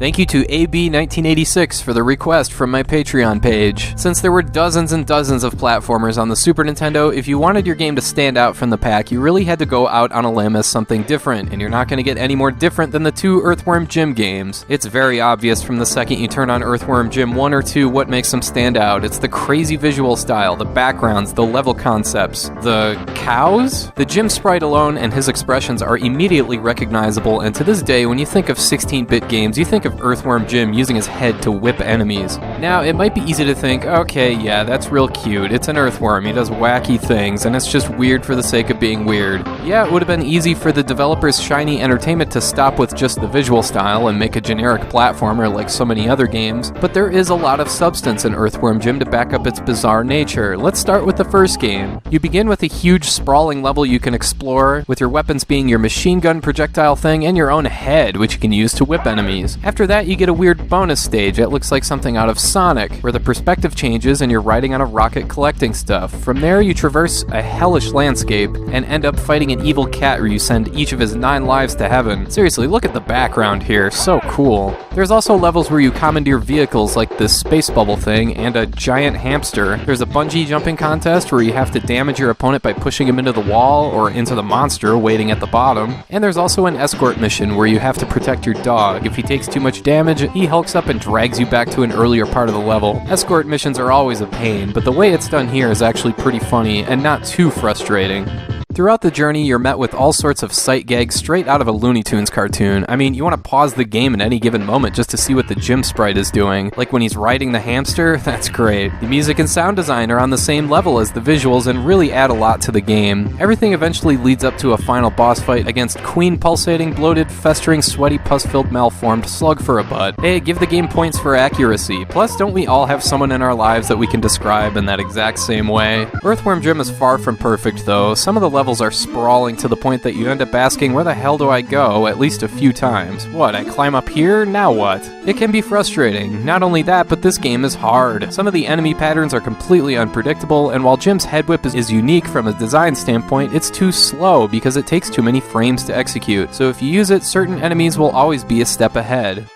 Thank you to AB1986 for the request from my Patreon page. Since there were dozens and dozens of platformers on the Super Nintendo, if you wanted your game to stand out from the pack, you really had to go out on a limb as something different, and you're not going to get any more different than the two Earthworm Jim games. It's very obvious from the second you turn on Earthworm Jim 1 or 2 what makes them stand out. It's the crazy visual style, the backgrounds, the level concepts, the cows? The Jim sprite alone and his expressions are immediately recognizable, and to this day, when you think of 16-bit games, you think of Earthworm Jim using his head to whip enemies. Now, it might be easy to think, okay, yeah, that's real cute. It's an earthworm, he does wacky things, and it's just weird for the sake of being weird. Yeah, it would have been easy for the developers Shiny Entertainment to stop with just the visual style and make a generic platformer like so many other games, but there is a lot of substance in Earthworm Jim to back up its bizarre nature. Let's start with the first game. You begin with a huge sprawling level you can explore, with your weapons being your machine gun projectile thing and your own head, which you can use to whip enemies. After that, you get a weird bonus stage that looks like something out of Sonic, where the perspective changes and you're riding on a rocket collecting stuff. From there, you traverse a hellish landscape and end up fighting an evil cat where you send each of his 9 lives to heaven. Seriously, look at the background here, so cool. There's also levels where you commandeer vehicles like this space bubble thing and a giant hamster. There's a bungee jumping contest where you have to damage your opponent by pushing him into the wall or into the monster waiting at the bottom. And there's also an escort mission where you have to protect your dog. If he takes too much damage, he hulks up and drags you back to an earlier part of the level. Escort missions are always a pain, but the way it's done here is actually pretty funny and not too frustrating. Throughout the journey, you're met with all sorts of sight gags straight out of a Looney Tunes cartoon. I mean, you want to pause the game at any given moment just to see what the Jim sprite is doing. Like when he's riding the hamster, that's great. The music and sound design are on the same level as the visuals and really add a lot to the game. Everything eventually leads up to a final boss fight against Queen Pulsating, Bloated, Festering, Sweaty, Pus-Filled, Malformed, Slug for a Butt. Hey, give the game points for accuracy. Plus, don't we all have someone in our lives that we can describe in that exact same way? Earthworm Jim is far from perfect, though. Some of the levels are sprawling to the point that you end up asking, where the hell do I go, at least a few times. What, I climb up here? Now what? It can be frustrating. Not only that, but this game is hard. Some of the enemy patterns are completely unpredictable, and while Jim's head whip is unique from a design standpoint, it's too slow because it takes too many frames to execute. So if you use it, certain enemies will always be a step ahead.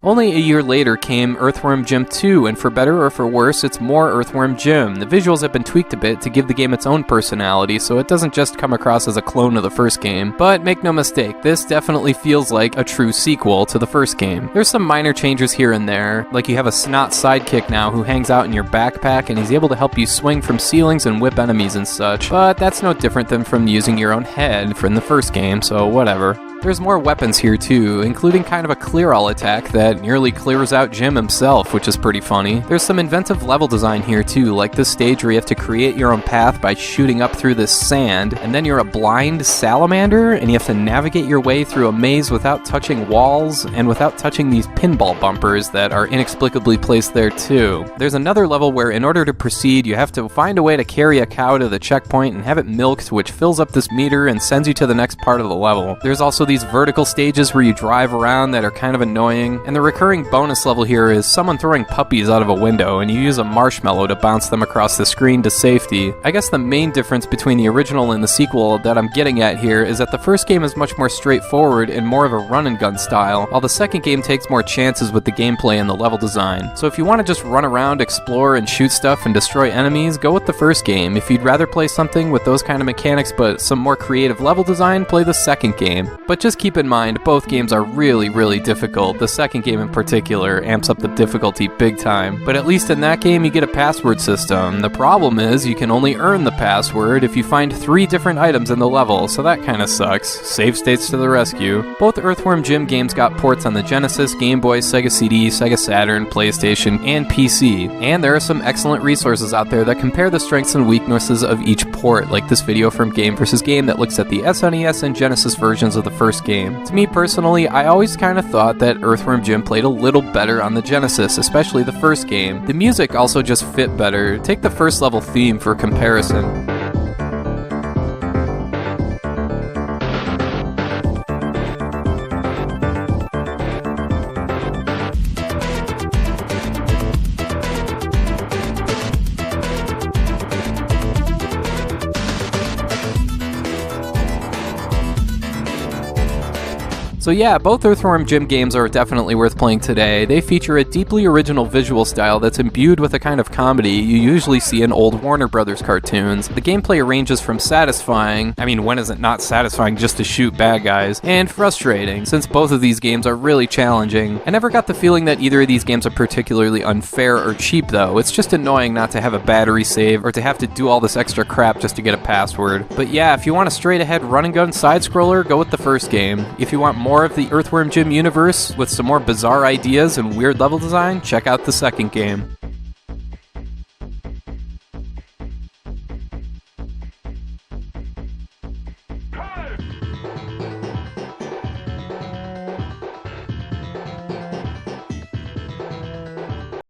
Only a year later came Earthworm Jim 2, and for better or for worse, it's more Earthworm Jim. The visuals have been tweaked a bit to give the game its own personality, so it doesn't just come across as a clone of the first game. But make no mistake, this definitely feels like a true sequel to the first game. There's some minor changes here and there, like you have a snot sidekick now who hangs out in your backpack and he's able to help you swing from ceilings and whip enemies and such, but that's no different than from using your own head from the first game, so whatever. There's more weapons here too, including kind of a clear-all attack that nearly clears out Jim himself, which is pretty funny. There's some inventive level design here too, like this stage where you have to create your own path by shooting up through this sand, and then you're a blind salamander, and you have to navigate your way through a maze without touching walls, and without touching these pinball bumpers that are inexplicably placed there too. There's another level where in order to proceed, you have to find a way to carry a cow to the checkpoint and have it milked, which fills up this meter and sends you to the next part of the level. There's also these vertical stages where you drive around that are kind of annoying, and the recurring bonus level here is someone throwing puppies out of a window, and you use a marshmallow to bounce them across the screen to safety. I guess the main difference between the original and the sequel that I'm getting at here is that the first game is much more straightforward and more of a run and gun style, while the second game takes more chances with the gameplay and the level design. So if you want to just run around, explore, and shoot stuff and destroy enemies, go with the first game. If you'd rather play something with those kind of mechanics but some more creative level design, play the second game. But just keep in mind, both games are really, really difficult. The second game in particular amps up the difficulty big time. But at least in that game, you get a password system. The problem is, you can only earn the password if you find 3 different items in the level, so that kinda sucks. Save states to the rescue. Both Earthworm Jim games got ports on the Genesis, Game Boy, Sega CD, Sega Saturn, PlayStation, and PC. And there are some excellent resources out there that compare the strengths and weaknesses of each port, like this video from Game vs. Game that looks at the SNES and Genesis versions of the first game. To me personally, I always kind of thought that Earthworm Jim played a little better on the Genesis, especially the first game. The music also just fit better. Take the first level theme for comparison. So yeah, both Earthworm Jim games are definitely worth playing today. They feature a deeply original visual style that's imbued with a kind of comedy you usually see in old Warner Brothers cartoons. The gameplay ranges from satisfying, I mean, when is it not satisfying just to shoot bad guys, and frustrating, since both of these games are really challenging. I never got the feeling that either of these games are particularly unfair or cheap though. It's just annoying not to have a battery save or to have to do all this extra crap just to get a password. But yeah, if you want a straight ahead run and gun side scroller, go with the first game. If you want more of the Earthworm Jim universe with some more bizarre ideas and weird level design, check out the second game.